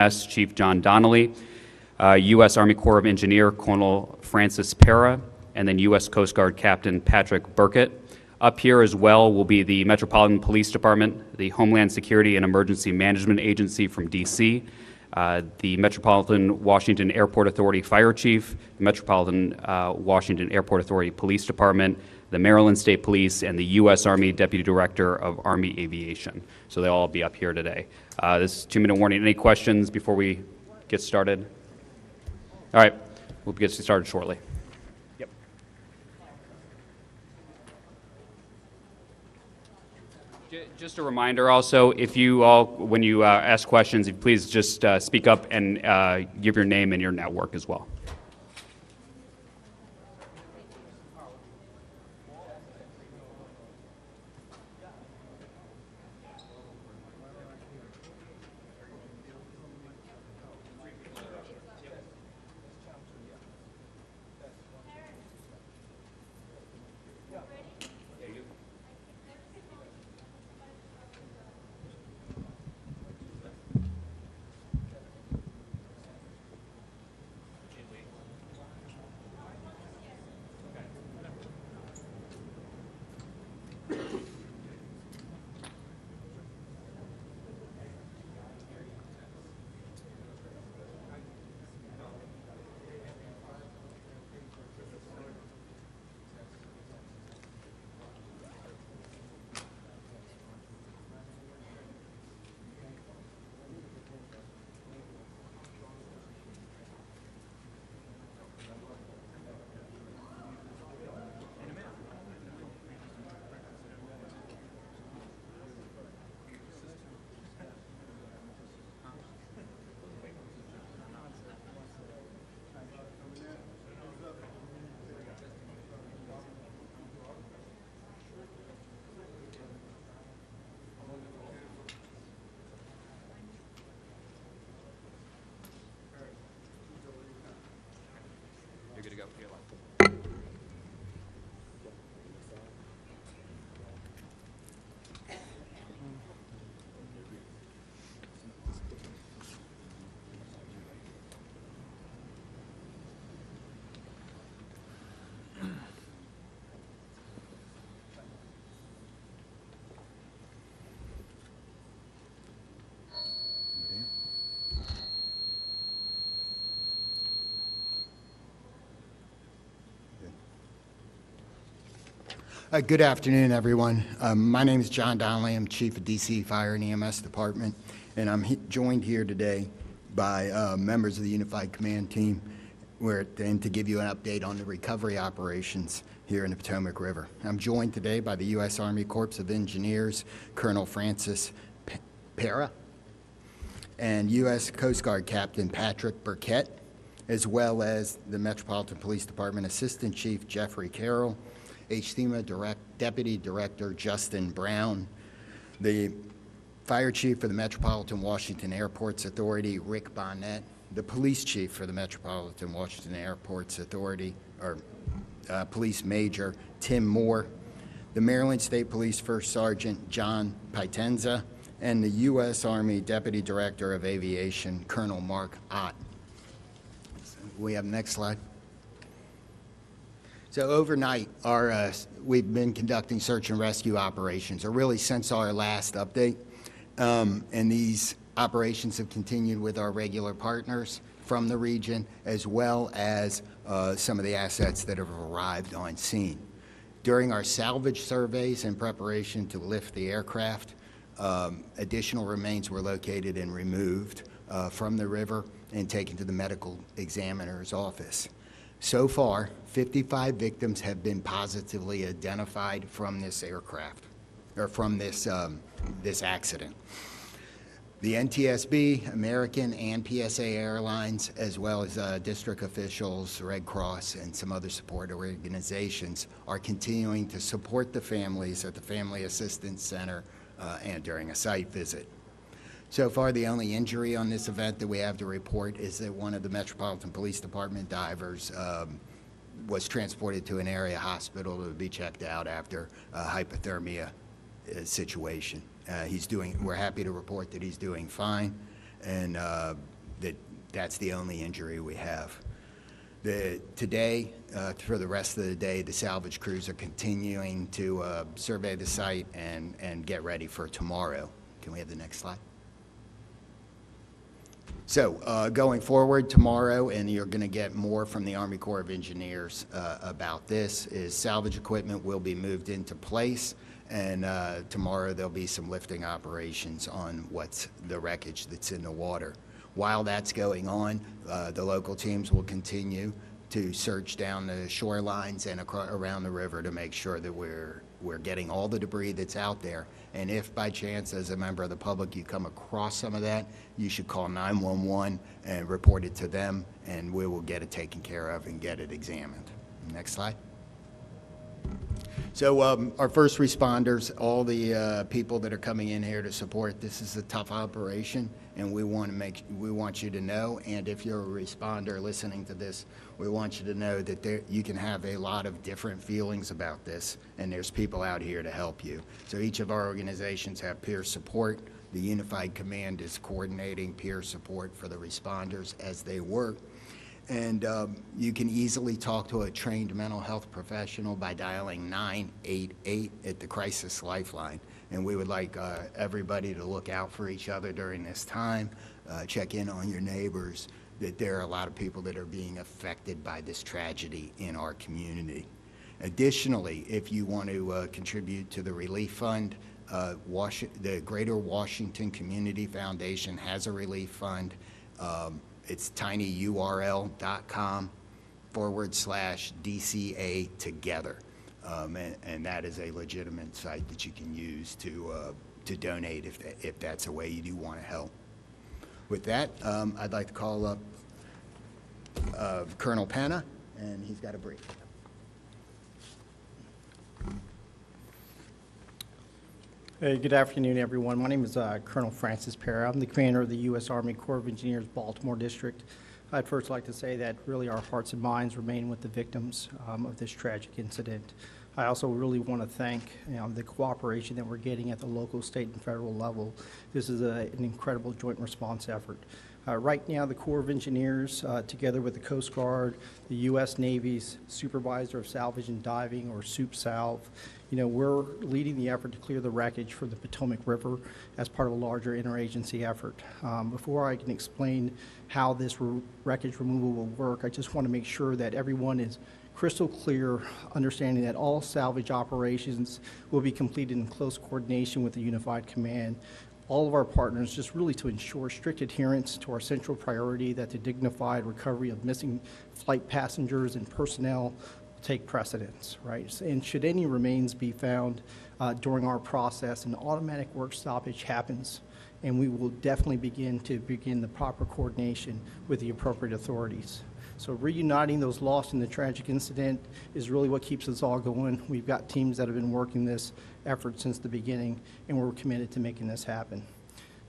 U.S. Chief John Donnelly, U.S. Army Corps of Engineer Colonel Francis Pera, and then U.S. Coast Guard Captain Patrick Burkett. Up here as well will be the Metropolitan Police Department, the Homeland Security and Emergency Management Agency from D.C., the Metropolitan Washington Airport Authority Fire Chief, the Metropolitan Washington Airport Authority Police Department, the Maryland State Police, and the U.S. Army Deputy Director of Army Aviation. So they'll all be up here today. This is 2-minute warning. Any questions before we get started? All right, we'll get started shortly. Yep. Just a reminder also, if you all, when you ask questions, if please just speak up and give your name and your network as well. You're good to go. You're live. Good afternoon, everyone. My name is John Donnelly. I'm Chief of DC Fire and EMS Department, and I'm joined here today by members of the Unified Command Team and to give you an update on the recovery operations here in the Potomac River. I'm joined today by the U.S. Army Corps of Engineers, Colonel Francis Pera, and U.S. Coast Guard Captain Patrick Burkett, as well as the Metropolitan Police Department Assistant Chief Jeffrey Carroll, HTMA Deputy Director Justin Brown, the Fire Chief for the Metropolitan Washington Airports Authority, Rick Bonnet, the Police Chief for the Metropolitan Washington Airports Authority, Police Major Tim Moore, the Maryland State Police First Sergeant John Pitenza, and the U.S. Army Deputy Director of Aviation, Colonel Mark Ott. We have the next slide. So overnight, we've been conducting search and rescue operations, or really since our last update. And these operations have continued with our regular partners from the region, as well as some of the assets that have arrived on scene. During our salvage surveys in preparation to lift the aircraft, additional remains were located and removed from the river and taken to the medical examiner's office. So far, 55 victims have been positively identified from this aircraft, or from this accident. The NTSB, American, and PSA Airlines, as well as district officials, Red Cross, and some other support organizations are continuing to support the families at the Family Assistance Center and during a site visit. So far, the only injury on this event that we have to report is that one of the Metropolitan Police Department divers was transported to an area hospital to be checked out after a hypothermia situation. We're happy to report that he's doing fine, and that's the only injury we have. Today, for the rest of the day, the salvage crews are continuing to survey the site and get ready for tomorrow. Can we have the next slide? So going forward tomorrow, and you're going to get more from the Army Corps of Engineers about this, is salvage equipment will be moved into place, and tomorrow there'll be some lifting operations on what's the wreckage that's in the water. While that's going on, the local teams will continue to search down the shorelines and around the river to make sure that we're getting all the debris that's out there. And if by chance, as a member of the public, you come across some of that, you should call 911 and report it to them, and we will get it taken care of and get it examined. Next slide. So our first responders, all the people that are coming in here to support, this is a tough operation, and we want you to know, and if you're a responder listening to this, we want you to know that you can have a lot of different feelings about this, and there's people out here to help you. So each of our organizations have peer support. The Unified Command is coordinating peer support for the responders as they work. And you can easily talk to a trained mental health professional by dialing 988 at the Crisis Lifeline. And we would like everybody to look out for each other during this time, check in on your neighbors, that there are a lot of people that are being affected by this tragedy in our community. Additionally, if you want to contribute to the relief fund, the Greater Washington Community Foundation has a relief fund. It's tinyurl.com/DCA together. And that is a legitimate site that you can use to donate if that's a way you do want to help. With that, I'd like to call up Colonel Penna, and he's got a brief. Hey, good afternoon, everyone. My name is Colonel Francis Pera. I'm the commander of the U.S. Army Corps of Engineers, Baltimore District. I'd first like to say that really our hearts and minds remain with the victims of this tragic incident. I also really want to thank the cooperation that we're getting at the local, state, and federal level. This is an incredible joint response effort. Right now, the Corps of Engineers, together with the Coast Guard, the U.S. Navy's Supervisor of Salvage and Diving, or SUPSALV, we're leading the effort to clear the wreckage for the Potomac River as part of a larger interagency effort. Before I can explain how this wreckage removal will work, I just want to make sure that everyone is crystal clear, understanding that all salvage operations will be completed in close coordination with the Unified Command. All of our partners, just really to ensure strict adherence to our central priority that the dignified recovery of missing flight passengers and personnel take precedence, right? And should any remains be found during our process, an automatic work stoppage happens, and we will definitely begin the proper coordination with the appropriate authorities. So reuniting those lost in the tragic incident is really what keeps us all going. We've got teams that have been working this effort since the beginning, and we're committed to making this happen.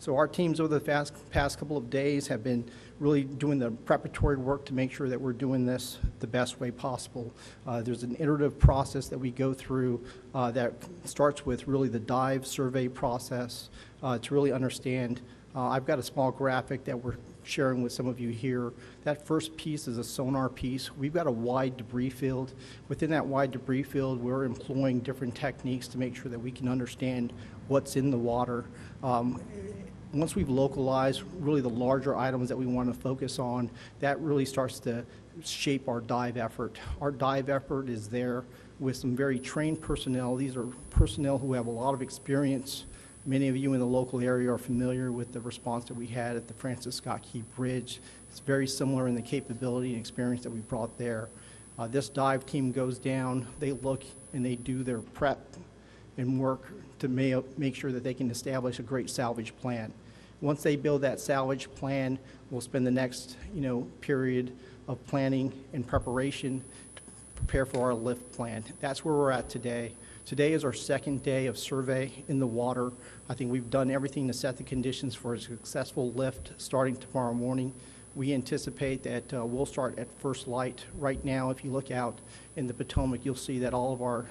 So our teams over the past couple of days have been really doing the preparatory work to make sure that we're doing this the best way possible. There's an iterative process that we go through that starts with really the dive survey process to really understand. I've got a small graphic that we're sharing with some of you here. That first piece is a sonar piece. We've got a wide debris field. Within that wide debris field, we're employing different techniques to make sure that we can understand what's in the water. Once we've localized really the larger items that we want to focus on, that really starts to shape our dive effort. Our dive effort is there with some very trained personnel. These are personnel who have a lot of experience. Many of you in the local area are familiar with the response that we had at the Francis Scott Key Bridge. It's very similar in the capability and experience that we brought there. This dive team goes down, they look and they do their prep and work to make sure that they can establish a great salvage plan. Once they build that salvage plan, we'll spend the next period of planning and preparation to prepare for our lift plan. That's where we're at today. Today is our second day of survey in the water. I think we've done everything to set the conditions for a successful lift starting tomorrow morning. We anticipate that we'll start at first light. Right now, if you look out in the Potomac, you'll see that all of our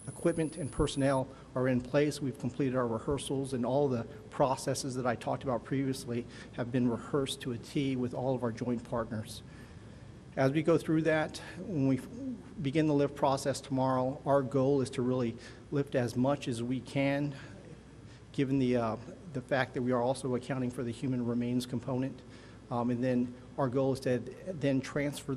equipment and personnel are in place. We've completed our rehearsals, and all the processes that I talked about previously have been rehearsed to a T with all of our joint partners. As we go through that, when we begin the lift process tomorrow, our goal is to really lift as much as we can, given the fact that we are also accounting for the human remains component. And then our goal is to then transfer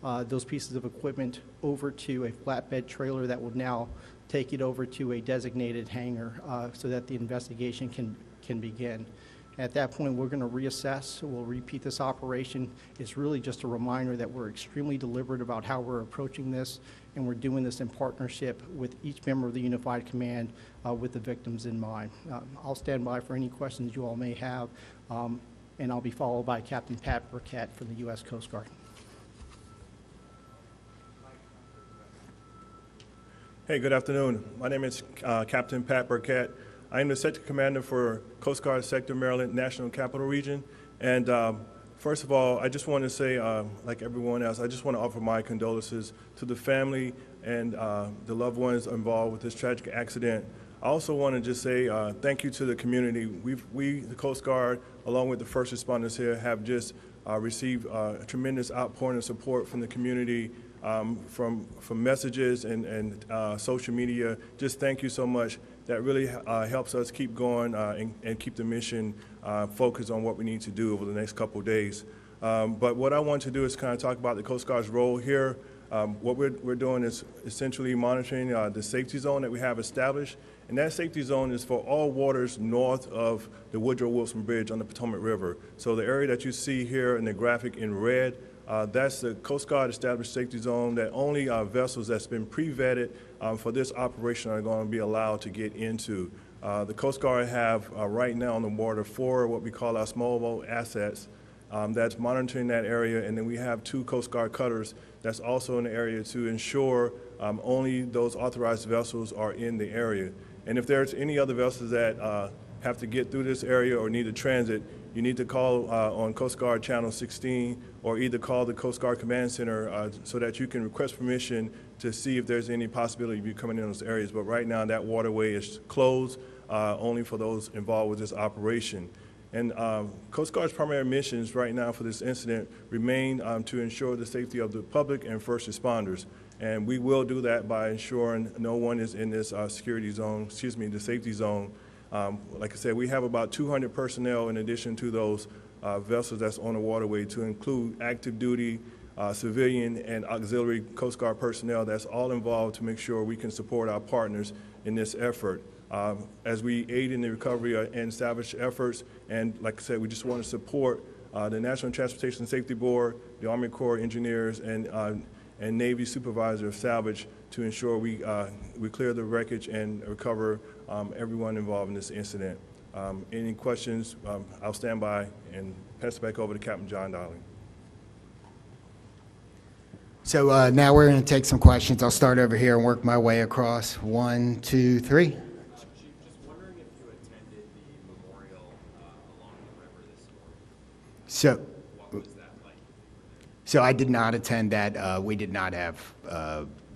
those pieces of equipment over to a flatbed trailer that will now take it over to a designated hangar so that the investigation can begin. At that point, we're going to reassess. We'll repeat this operation. It's really just a reminder that we're extremely deliberate about how we're approaching this, and we're doing this in partnership with each member of the Unified Command with the victims in mind. I'll stand by for any questions you all may have, and I'll be followed by Captain Pat Burkett from the U.S. Coast Guard. Hey, good afternoon. My name is Captain Pat Burkett. I am the Sector Commander for Coast Guard Sector Maryland National Capital Region. And first of all, I just want to say, like everyone else, I just want to offer my condolences to the family and the loved ones involved with this tragic accident. I also want to just say thank you to the community. We, the Coast Guard, along with the first responders here, have just received a tremendous outpouring of support from the community, from messages and social media. Just thank you so much. That really helps us keep going and keep the mission focused on what we need to do over the next couple of days. But what I want to do is kind of talk about the Coast Guard's role here. What we're doing is essentially monitoring the safety zone that we have established. And that safety zone is for all waters north of the Woodrow Wilson Bridge on the Potomac River. So the area that you see here in the graphic in red, that's the Coast Guard established safety zone that only vessels that's been pre-vetted for this operation are going to be allowed to get into. The Coast Guard have right now on the water 4 what we call our small boat assets that's monitoring that area, and then we have 2 Coast Guard cutters that's also in the area to ensure only those authorized vessels are in the area. And if there's any other vessels that have to get through this area or need to transit, you need to call on Coast Guard Channel 16 or either call the Coast Guard Command Center so that you can request permission to see if there's any possibility of you coming in those areas. But right now that waterway is closed only for those involved with this operation. And Coast Guard's primary missions right now for this incident remain to ensure the safety of the public and first responders. And we will do that by ensuring no one is in this security zone, the safety zone. Like I said, we have about 200 personnel in addition to those vessels that's on the waterway, to include active duty, civilian, and auxiliary Coast Guard personnel that's all involved to make sure we can support our partners in this effort. As we aid in the recovery and salvage efforts, and like I said, we just want to support the National Transportation Safety Board, the Army Corps of Engineers, and Navy Supervisor of Salvage to ensure we clear the wreckage and recover everyone involved in this incident. Any questions, I'll stand by and pass it back over to Captain John Darling. So now we're going to take some questions. I'll start over here and work my way across. 1, 2, 3. Chief, just wondering if you attended the memorial along the river this morning. What was that like? So I did not attend that. We did not have,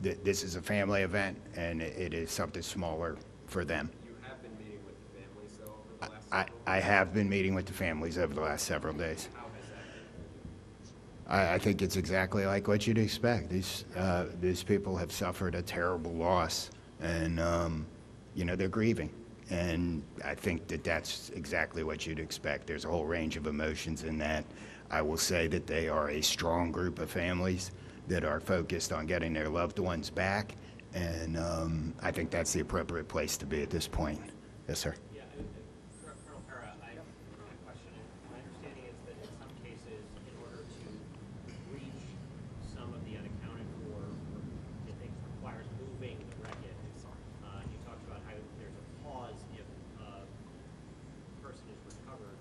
this is a family event, and it is something smaller for them. You have been meeting with the families, though, over the last several I have been meeting with the families over the last several days. How has that been? I think it's exactly like what you'd expect. These people have suffered a terrible loss, and you know, they're grieving. And I think that that's exactly what you'd expect. There's a whole range of emotions in that. I will say that they are a strong group of families that are focused on getting their loved ones back, and I think that's the appropriate place to be at this point. Yes, sir. Yeah, Colonel Parra, I have a question. My understanding is that in some cases, in order to reach some of the unaccounted for, it requires moving the wreckage. You talked about how there's a pause if a person is recovered.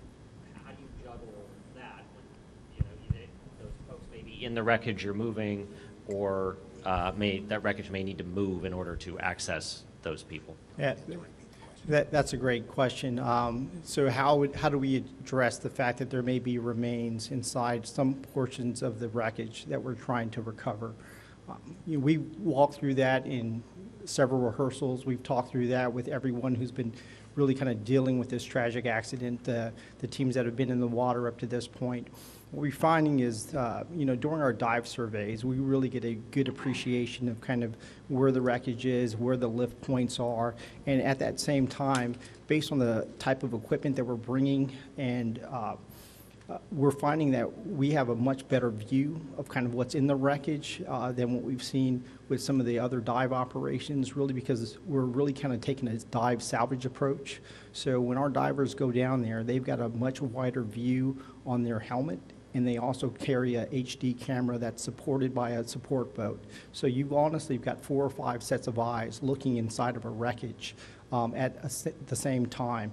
How do you juggle that when, you know, those folks may be in the wreckage you're moving, or that wreckage may need to move in order to access those people? Yeah, That's a great question. So how do we address the fact that there may be remains inside some portions of the wreckage that we're trying to recover? We walked through that in several rehearsals. We've talked through that with everyone who's been really kind of dealing with this tragic accident, the teams that have been in the water up to this point. What we're finding is, during our dive surveys, we really get a good appreciation of kind of where the wreckage is, where the lift points are, and at that same time, based on the type of equipment that we're bringing, and we're finding that we have a much better view of kind of what's in the wreckage than what we've seen with some of the other dive operations, really because we're really kind of taking a dive salvage approach. So when our divers go down there, they've got a much wider view on their helmet, and they also carry a HD camera that's supported by a support boat. So you've honestly got 4 or 5 sets of eyes looking inside of a wreckage at the same time.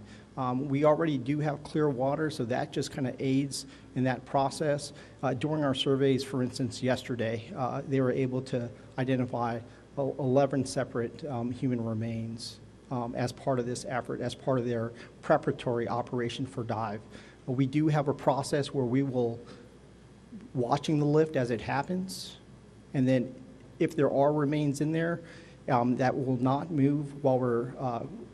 We already do have clear water, so that just kind of aids in that process. During our surveys, for instance, yesterday, they were able to identify 11 separate human remains as part of this effort, as part of their preparatory operation for dive. We do have a process where we will watching the lift as it happens, and then if there are remains in there that will not move while we're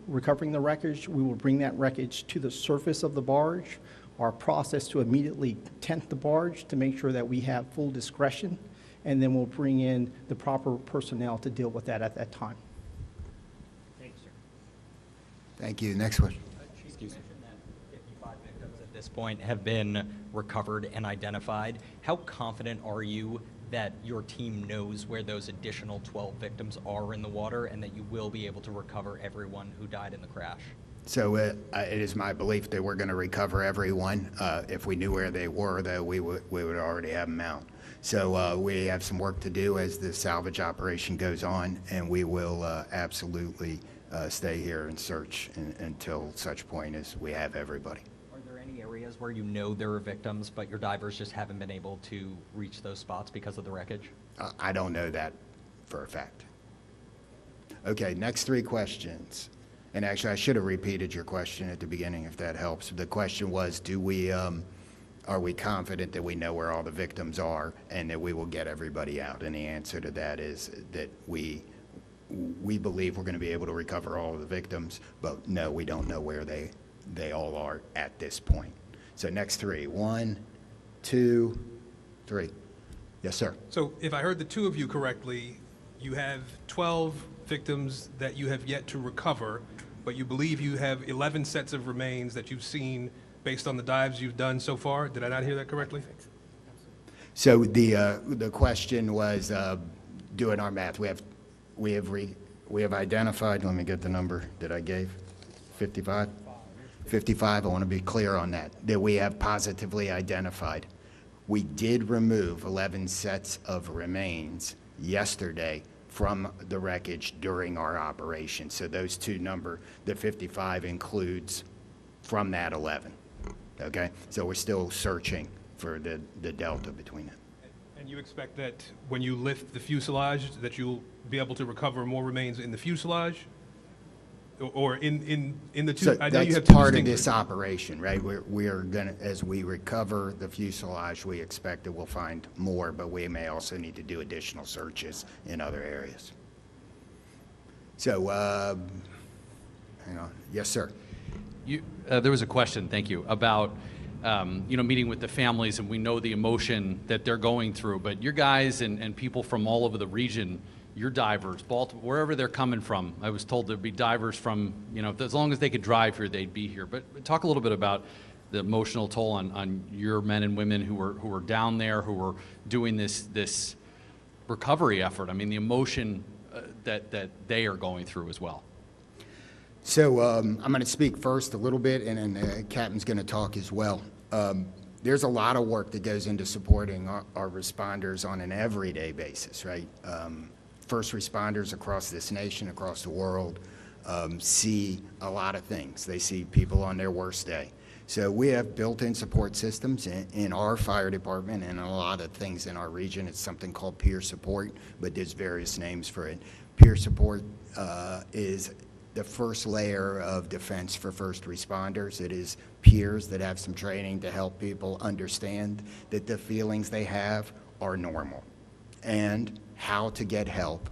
recovering the wreckage, we will bring that wreckage to the surface of the barge. Our process to immediately tent the barge to make sure that we have full discretion, and then we'll bring in the proper personnel to deal with that at that time. Thanks, sir. Thank you. Next question. Chief, you mentioned that 55 victims at this point have been recovered and identified. How confident are you that your team knows where those additional 12 victims are in the water and that you will be able to recover everyone who died in the crash? So it is my belief that we're going to recover everyone. If we knew where they were, though, we would already have them out. So we have some work to do as the salvage operation goes on, and we will absolutely stay here and search until such point as we have everybody. Are there any areas where you know there are victims, but your divers just haven't been able to reach those spots because of the wreckage? I don't know that for a fact. Okay, next 3 questions. And actually, I should have repeated your question at the beginning, if that helps. The question was, are we confident that we know where all the victims are and that we will get everybody out? And the answer to that is that we believe we're going to be able to recover all of the victims, but no, we don't know where they all are at this point. So next 3. 1, 2, 3. Yes, sir. So if I heard the 2 of you correctly, you have 12 victims that you have yet to recover, but you believe you have 11 sets of remains that you've seen based on the dives you've done so far. Did I not hear that correctly? So the question was doing our math. We have identified. Let me get the number that I gave. 55. 55. I want to be clear on that. That we have positively identified. We did remove 11 sets of remains yesterday from the wreckage during our operation. So those 2 number, the 55 includes from that 11. Okay? So we're still searching for the delta between it. And you expect that when you lift the fuselage that you'll be able to recover more remains in the fuselage? Or in the 2? So I know you have that's 2 part of distinct- this operation, right? We are gonna, as we recover the fuselage, we expect that we'll find more, but we may also need to do additional searches in other areas. So, hang on. Yes, sir. There was a question, thank you, about meeting with the families, and we know the emotion that they're going through, but your guys and people from all over the region, your divers, Baltimore, wherever they're coming from, I was told there'd be divers from, as long as they could drive here, they'd be here. But talk a little bit about the emotional toll on your men and women who were down there, who were doing this recovery effort. I mean, the emotion that they are going through as well. So I'm going to speak first a little bit, and then the captain's going to talk as well. There's a lot of work that goes into supporting our responders on an everyday basis, right? First responders across this nation, across the world, see a lot of things. They see people on their worst day. So we have built-in support systems in our fire department and a lot of things in our region. It's something called peer support, but there's various names for it. Peer support is the first layer of defense for first responders. It is peers that have some training to help people understand that the feelings they have are normal and how to get help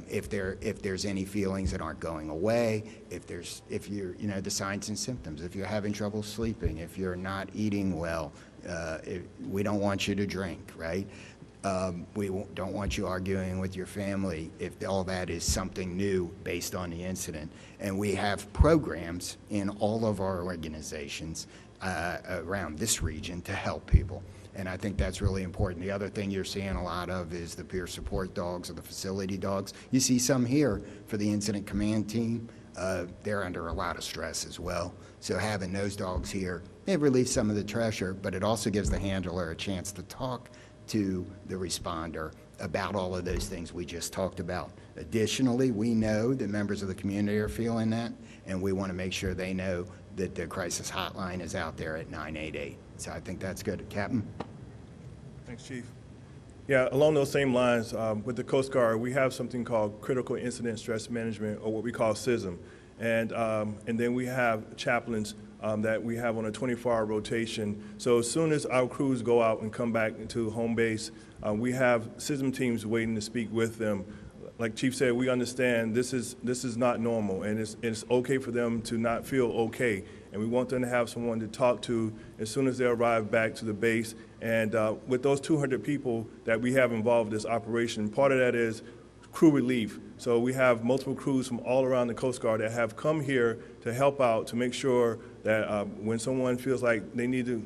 if there's any feelings that aren't going away, if you're, you know, the signs and symptoms, if you're having trouble sleeping, if you're not eating well, we don't want you to drink, right? Don't want you arguing with your family if all that is something new based on the incident. And we have programs in all of our organizations around this region to help people. And I think that's really important. The other thing you're seeing a lot of is the peer support dogs or the facility dogs. You see some here for the incident command team. They're under a lot of stress as well. So having those dogs here, it relieves some of the pressure, but it also gives the handler a chance to talk to the responder about all of those things we just talked about. Additionally, we know that members of the community are feeling that, and we want to make sure they know that the crisis hotline is out there at 988. So I think that's good. Captain? Thanks, Chief. Yeah, along those same lines, with the Coast Guard, we have something called Critical Incident Stress Management, or what we call CISM. And then we have chaplains that we have on a 24-hour rotation. So as soon as our crews go out and come back into home base, we have CISM teams waiting to speak with them. Like Chief said, we understand this is not normal, and it's okay for them to not feel okay. And we want them to have someone to talk to as soon as they arrive back to the base. And with those 200 people that we have involved in this operation, part of that is crew relief. So we have multiple crews from all around the Coast Guard that have come here to help out, to make sure that when someone feels like they need to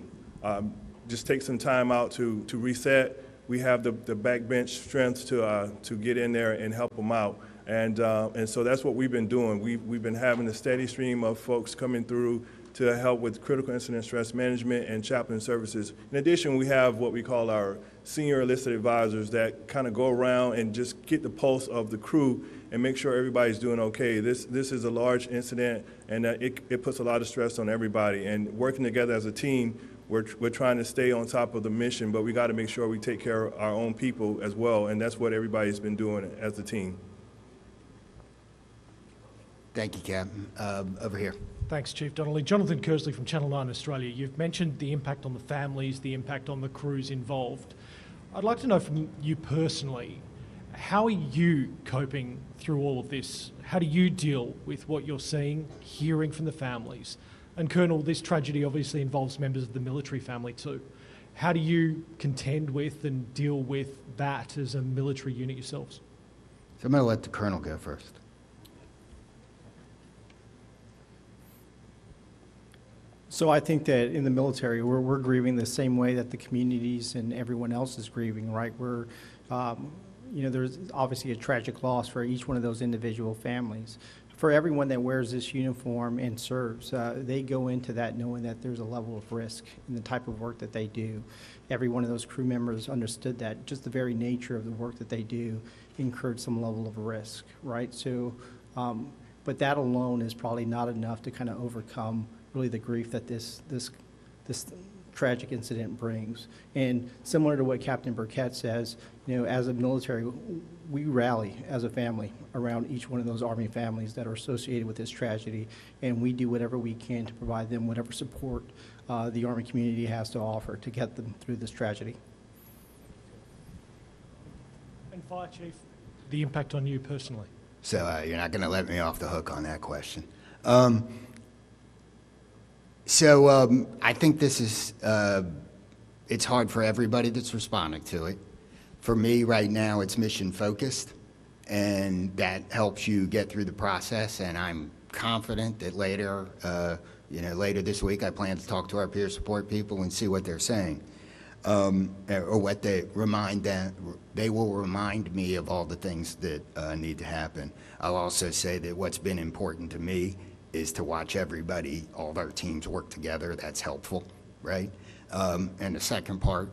just take some time out to reset, we have the backbench strength to get in there and help them out. And so that's what we've been doing. We've been having a steady stream of folks coming through to help with critical incident stress management and chaplain services. In addition, we have what we call our senior enlisted advisors that kind of go around and just get the pulse of the crew and make sure everybody's doing okay. This is a large incident, and it puts a lot of stress on everybody. And working together as a team, we're trying to stay on top of the mission, but we got to make sure we take care of our own people as well, and that's what everybody's been doing as a team. Thank you, Captain. Over here. Thanks, Chief Donnelly. Jonathan Kersley from Channel 9 Australia. You've mentioned the impact on the families, the impact on the crews involved. I'd like to know from you personally, how are you coping through all of this? How do you deal with what you're seeing, hearing from the families? And Colonel, this tragedy obviously involves members of the military family too. How do you contend with and deal with that as a military unit yourselves? So I'm going to let the Colonel go first. So I think that in the military, we're grieving the same way that the communities and everyone else is grieving, right? We're, you know, there's obviously a tragic loss for each one of those individual families. For everyone that wears this uniform and serves, they go into that knowing that there's a level of risk in the type of work that they do. Every one of those crew members understood that just the very nature of the work that they do incurred some level of risk, right? So, but that alone is probably not enough to kind of overcome really the grief that this tragic incident brings. And similar to what Captain Burkett says, you know, as a military, we rally as a family around each one of those Army families that are associated with this tragedy, and we do whatever we can to provide them whatever support the Army community has to offer to get them through this tragedy. And Fire Chief, the impact on you personally? So you're not going to let me off the hook on that question. I think this is, it's hard for everybody that's responding to it. For me right now, it's mission focused, and that helps you get through the process, and I'm confident that later, later this week, I plan to talk to our peer support people and see what they're saying, or what they remind them. They will remind me of all the things that need to happen. I'll also say that what's been important to me is to watch everybody, all of our teams work together. That's helpful, right? And the second part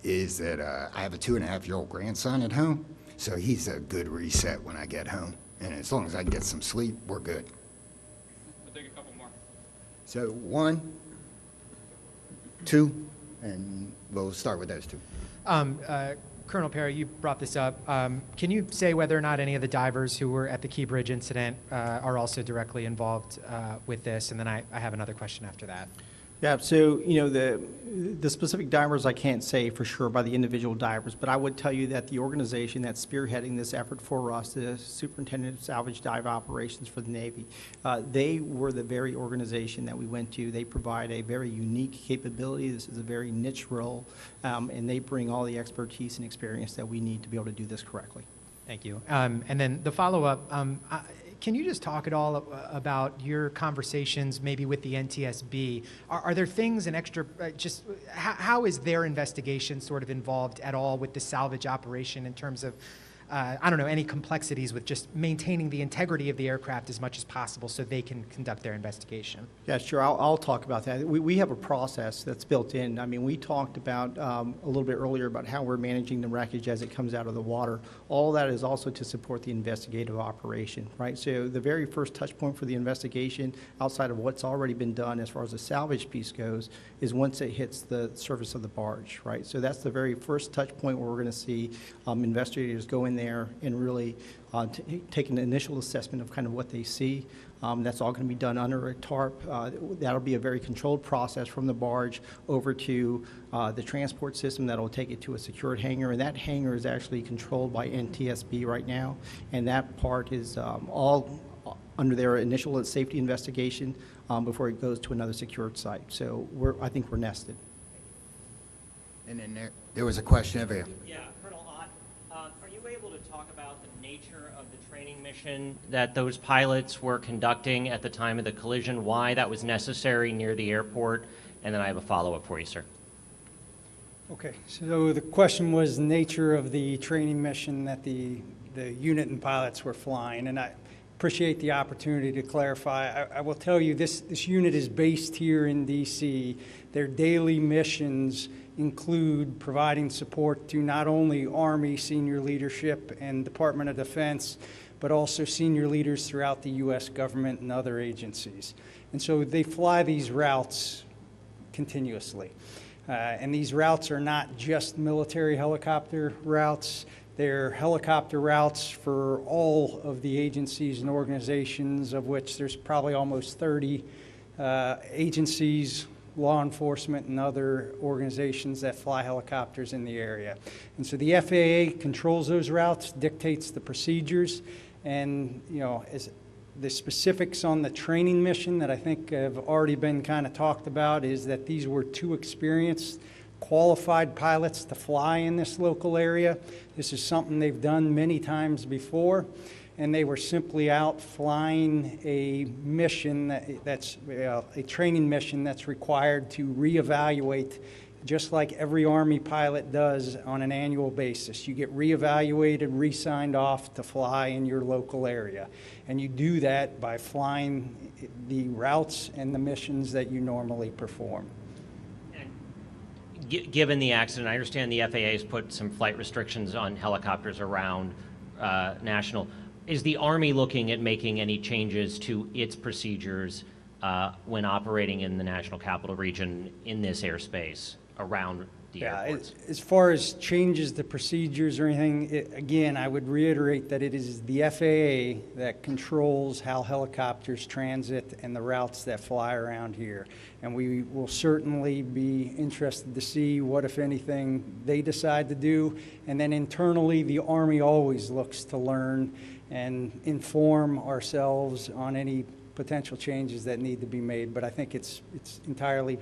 is that I have a 2.5-year-old grandson at home, so he's a good reset when I get home. And as long as I get some sleep, we're good. I'll take a couple more. So 1, 2, and we'll start with those 2. Colonel Perry, you brought this up. Can you say whether or not any of the divers who were at the Key Bridge incident are also directly involved with this? And then I have another question after that. Yeah, so, you know, the specific divers I can't say for sure by the individual divers, but I would tell you that the organization that's spearheading this effort for us, the Superintendent of Salvage Dive Operations for the Navy, they were the very organization that we went to. They provide a very unique capability. This is a very niche role, and they bring all the expertise and experience that we need to be able to do this correctly. Thank you. And then the follow-up, can you just talk at all about your conversations maybe with the NTSB? Are there things and extra, how is their investigation sort of involved at all with the salvage operation in terms of, I don't know, any complexities with just maintaining the integrity of the aircraft as much as possible so they can conduct their investigation? Yeah, sure. I'll talk about that. We have a process that's built in. I mean, we talked about a little bit earlier about how we're managing the wreckage as it comes out of the water. All that is also to support the investigative operation, right? So the very first touch point for the investigation, outside of what's already been done as far as the salvage piece goes, is once it hits the surface of the barge, right? So that's the very first touch point where we're going to see investigators go in there and really take an initial assessment of kind of what they see. That's all going to be done under a tarp. That'll be a very controlled process from the barge over to the transport system that'll take it to a secured hangar, and that hangar is actually controlled by NTSB right now, and that part is all under their initial safety investigation before it goes to another secured site. So I think we're nested. And then there was a question over here. Yeah, Colonel Ott, are you able to talk about the nature of the training mission that those pilots were conducting at the time of the collision, why that was necessary near the airport? And then I have a follow-up for you, sir. Okay, so the question was the nature of the training mission that the unit and pilots were flying, and I appreciate the opportunity to clarify. I will tell you this unit is based here in D.C. Their daily missions include providing support to not only Army senior leadership and Department of Defense, but also senior leaders throughout the U.S. government and other agencies. And so they fly these routes continuously. And these routes are not just military helicopter routes. They're helicopter routes for all of the agencies and organizations, of which there's probably almost 30 agencies, law enforcement, and other organizations that fly helicopters in the area. And so the FAA controls those routes, dictates the procedures, and, you know, as the specifics on the training mission that I think have already been kind of talked about is that these were two experienced, qualified pilots to fly in this local area. This is something they've done many times before, and they were simply out flying a mission that's a training mission that's required to reevaluate, just like every Army pilot does on an annual basis. You get reevaluated, re-signed off to fly in your local area. And you do that by flying the routes and the missions that you normally perform. And given the accident, I understand the FAA has put some flight restrictions on helicopters around national. Is the Army looking at making any changes to its procedures when operating in the National Capital Region in this airspace around the airports? As far as changes to procedures or anything, again, I would reiterate that it is the FAA that controls how helicopters transit and the routes that fly around here. And we will certainly be interested to see what, if anything, they decide to do. And then internally, the Army always looks to learn and inform ourselves on any potential changes that need to be made. But I think it's entirely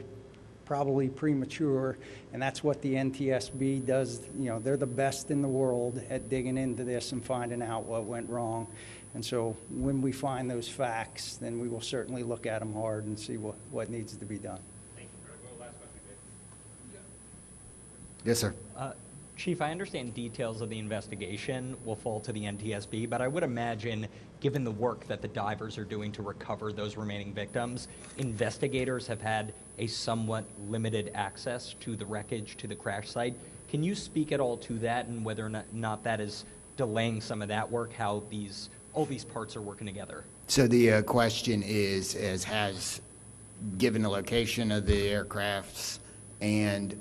probably premature, and that's what the NTSB does. You know, they're the best in the world at digging into this and finding out what went wrong. And so when we find those facts, then we will certainly look at them hard and see what needs to be done. Thank you. Last question, Dave. Yes, sir. Chief, I understand details of the investigation will fall to the NTSB, but I would imagine, given the work that the divers are doing to recover those remaining victims, investigators have had a somewhat limited access to the wreckage, to the crash site. Can you speak at all to that and whether or not that is delaying some of that work, how all these parts are working together? So the question is, given the location of the aircrafts and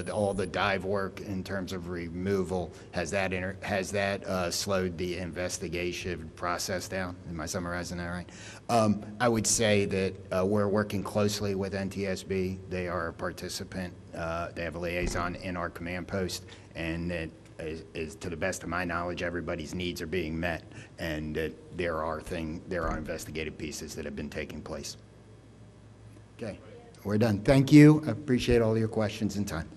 all the dive work in terms of removal, has that slowed the investigation process down? Am I summarizing that right? I would say that we're working closely with NTSB. They are a participant. They have a liaison in our command post, and that is to the best of my knowledge, everybody's needs are being met, and that there are investigative pieces that have been taking place. Okay, we're done. Thank you. I appreciate all your questions and time.